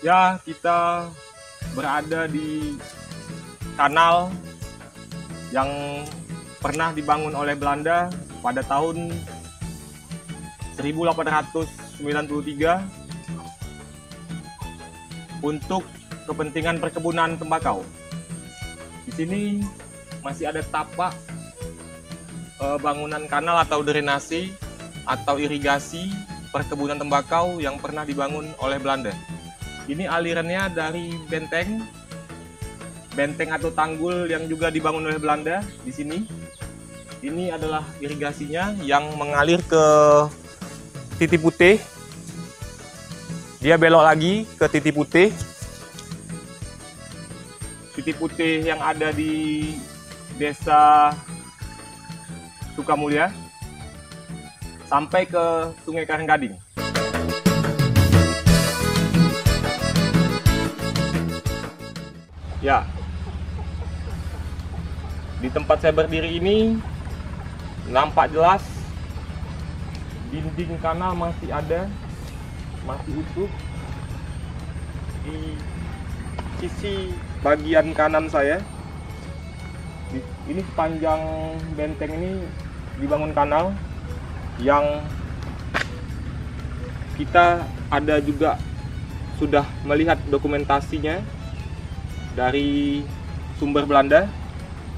Ya, kita berada di kanal yang pernah dibangun oleh Belanda pada tahun 1893 untuk kepentingan perkebunan tembakau. Di sini masih ada tapak bangunan kanal atau drainase atau irigasi perkebunan tembakau yang pernah dibangun oleh Belanda. Ini alirannya dari benteng atau tanggul yang juga dibangun oleh Belanda di sini. Ini adalah irigasinya yang mengalir ke Titik Putih. Dia belok lagi ke Titik Putih. Titik Putih yang ada di Desa Sukamulya sampai ke Sungai Karanggading. Ya, di tempat saya berdiri ini nampak jelas dinding kanal masih ada, masih utuh. Di sisi bagian kanan saya, ini sepanjang benteng ini dibangun kanal yang kita ada juga sudah melihat dokumentasinya dari sumber Belanda.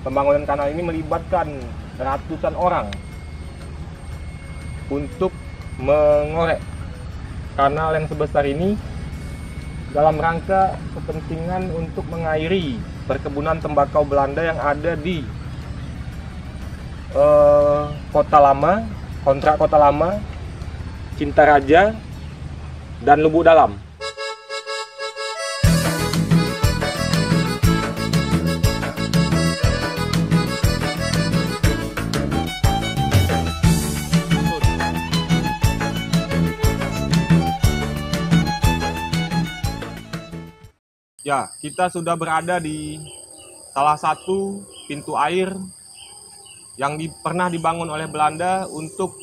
Pembangunan kanal ini melibatkan ratusan orang untuk mengorek kanal yang sebesar ini dalam rangka kepentingan untuk mengairi perkebunan tembakau Belanda yang ada di Kota Lama, Kontrak Kota Lama, Cintaraja, dan Lubuk Dalam. Ya, kita sudah berada di salah satu pintu air yang pernah dibangun oleh Belanda untuk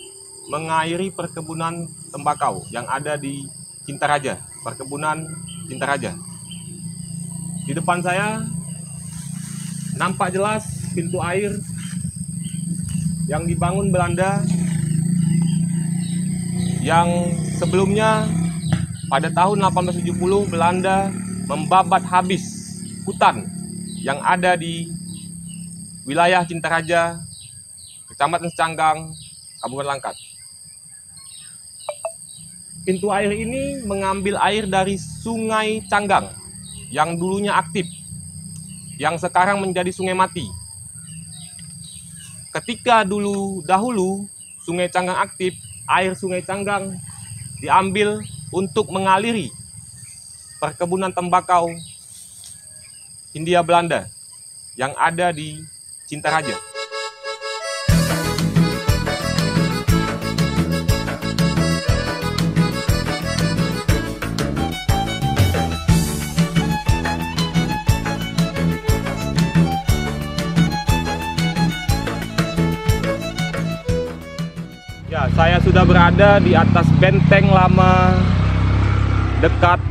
mengairi perkebunan tembakau yang ada di Cintaraja, perkebunan Cintaraja. Di depan saya nampak jelas pintu air yang dibangun Belanda yang sebelumnya pada tahun 1870 Belanda membabat habis hutan yang ada di wilayah Cintaraja, Kecamatan Secanggang, Kabupaten Langkat. Pintu air ini mengambil air dari Sungai Canggang yang dulunya aktif, yang sekarang menjadi sungai mati. Ketika dahulu Sungai Canggang aktif, air Sungai Canggang diambil untuk mengaliri perkebunan tembakau Hindia Belanda yang ada di Cintaraja. Ya, saya sudah berada di atas benteng lama dekat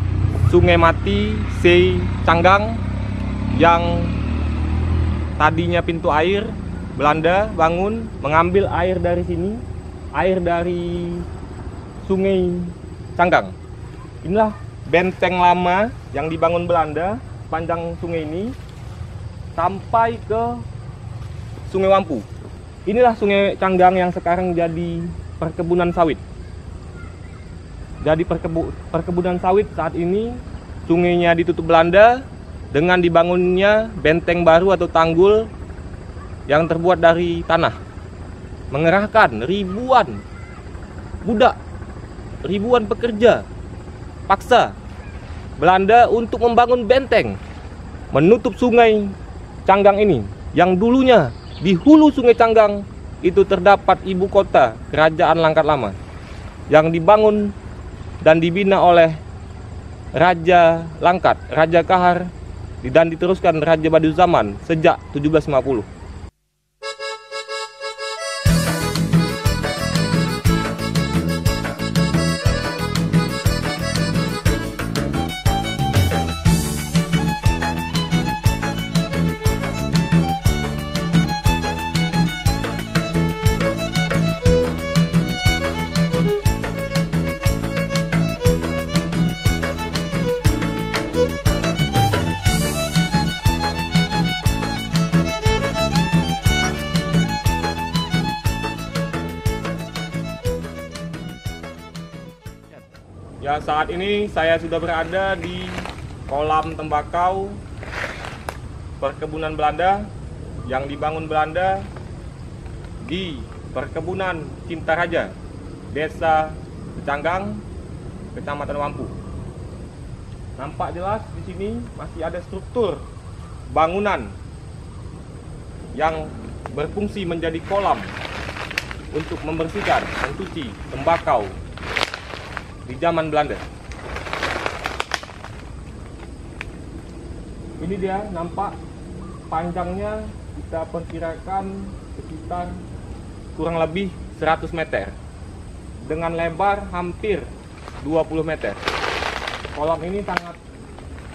Sungai Mati Canggang yang tadinya pintu air Belanda bangun mengambil air dari sini, air dari Sungai Canggang. Inilah benteng lama yang dibangun Belanda sepanjang sungai ini sampai ke Sungai Wampu. Inilah Sungai Canggang yang sekarang jadi perkebunan sawit. Jadi perkebunan sawit saat ini sungainya ditutup Belanda dengan dibangunnya benteng baru atau tanggul yang terbuat dari tanah. Mengerahkan ribuan budak, ribuan pekerja paksa Belanda untuk membangun benteng menutup Sungai Canggang ini yang dulunya di hulu Sungai Canggang itu terdapat ibu kota Kerajaan Langkat Lama yang dibangun dan dibina oleh Raja Langkat, Raja Kahar, dan diteruskan Raja Badiuzaman sejak 1750. Ya, saat ini saya sudah berada di kolam tembakau perkebunan Belanda yang dibangun Belanda di perkebunan Cinta Raja, Desa Kecanggang, Kecamatan Wampu. Nampak jelas di sini masih ada struktur bangunan yang berfungsi menjadi kolam untuk membersihkan, mencuci tembakau di zaman Belanda. Ini dia nampak panjangnya kita perkirakan sekitar kurang lebih 100 meter dengan lebar hampir 20 meter. Kolam ini sangat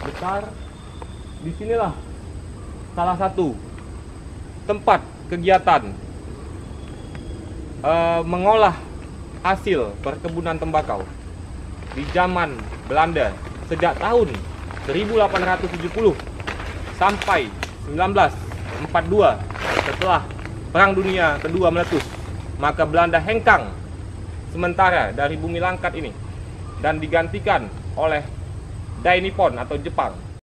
besar. Disinilah salah satu tempat kegiatan mengolah hasil perkebunan tembakau di zaman Belanda sejak tahun 1870 sampai 1942 setelah Perang Dunia Kedua meletus. Maka Belanda hengkang sementara dari bumi Langkat ini dan digantikan oleh Dai Nippon atau Jepang.